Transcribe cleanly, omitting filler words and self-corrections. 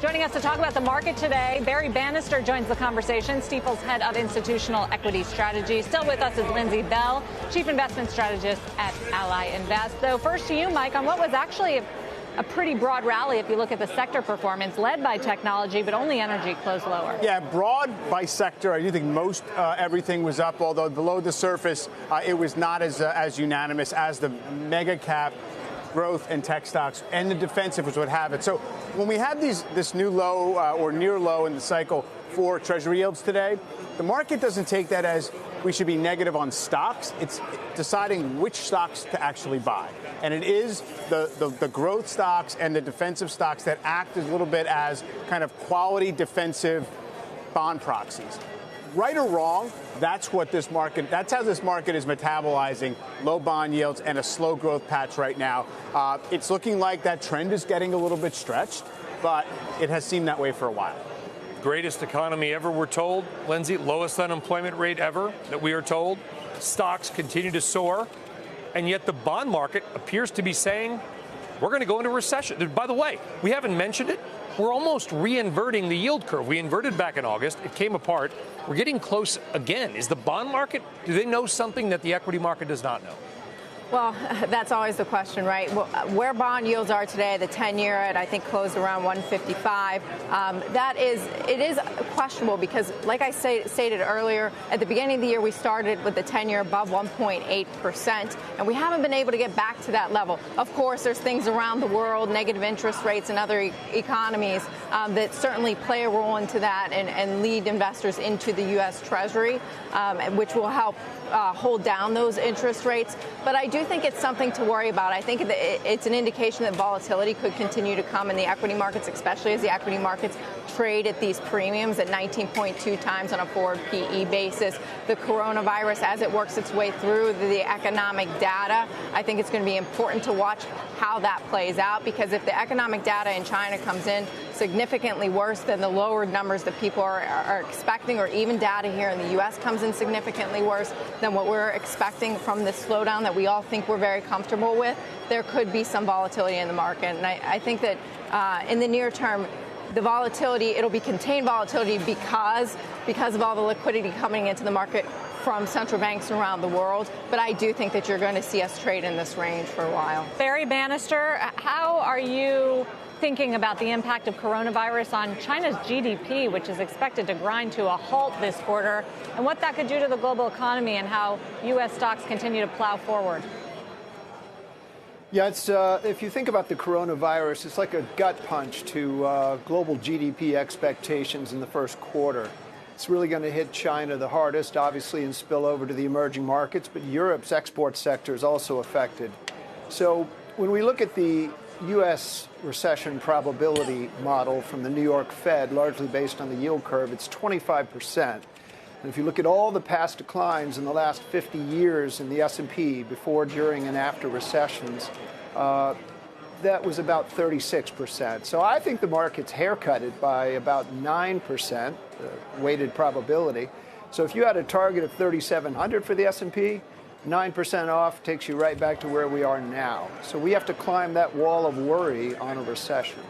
Joining us to talk about the market today, Barry Bannister joins the conversation, Stifel's head of institutional equity strategy. Still with us is Lindsey, chief investment strategist at Ally Invest. Though first to you, Mike, on what was actually a pretty broad rally if you look at the sector performance, led by technology, but only energy closed lower. Yeah, broad by sector. I do think most everything was up, although below the surface, it was not as unanimous as the mega cap growth and tech stocks, and the defensive was what have it. So when we have this new low or near low in the cycle for Treasury yields today, the market doesn't take that as we should be negative on stocks. It's deciding which stocks to actually buy. And it is the growth stocks and the defensive stocks that act a little bit as kind of quality defensive bond proxies. Right or wrong, that's how this market is metabolizing low bond yields and a slow growth patch right now. It's looking like that trend is getting a little bit stretched, but it has seemed that way for a while. Greatest economy ever, we're told. Lindsey, lowest unemployment rate ever that we are told. Stocks continue to soar, and yet the bond market appears to be saying we're going to go into recession. By the way, we haven't mentioned it. We're almost re-inverting the yield curve. We inverted back in August. It came apart. We're getting close again. Is the bond market, do they know something that the equity market does not know? Well, that's always the question, right? Where bond yields are today, the 10-year at, I think, closed around 155. It is questionable because, like I stated earlier, at the beginning of the year, we started with the 10-year above 1.8%, and we haven't been able to get back to that level. Of course, there's things around the world, negative interest rates and other economies that certainly play a role into that and lead investors into the U.S. Treasury, which will help hold down those interest rates. But I do think it's something to worry about. I think it's an indication that volatility could continue to come in the equity markets, especially as the equity markets trade at these premiums at 19.2 times on a forward PE basis. The coronavirus, as it works its way through the economic data, I think it's going to be important to watch how that plays out, because if the economic data in China comes in significantly worse than the lowered numbers that people are expecting, or even data here in the U.S. comes in significantly worse than what we're expecting from this slowdown that we all think we're very comfortable with, there could be some volatility in the market. And I think that in the near term, the volatility, it'll be contained volatility because of all the liquidity coming into the market from central banks around the world. But I do think that you're going to see us trade in this range for a while. Barry Bannister, how are you thinking about the impact of coronavirus on China's GDP, which is expected to grind to a halt this quarter, and what that could do to the global economy and how U.S. stocks continue to plow forward? Yeah, if you think about the coronavirus, it's like a gut punch to global GDP expectations in the first quarter. It's really going to hit China the hardest, obviously, and spill over to the emerging markets, but Europe's export sector is also affected. So when we look at the U.S. recession probability model from the New York Fed, largely based on the yield curve, it's 25%. And if you look at all the past declines in the last 50 years in the S&P, before, during, and after recessions, that was about 36%. So I think the market's haircutted by about 9%, weighted probability. So if you had a target of 3,700 for the S&P, 9% off takes you right back to where we are now. So we have to climb that wall of worry on a recession.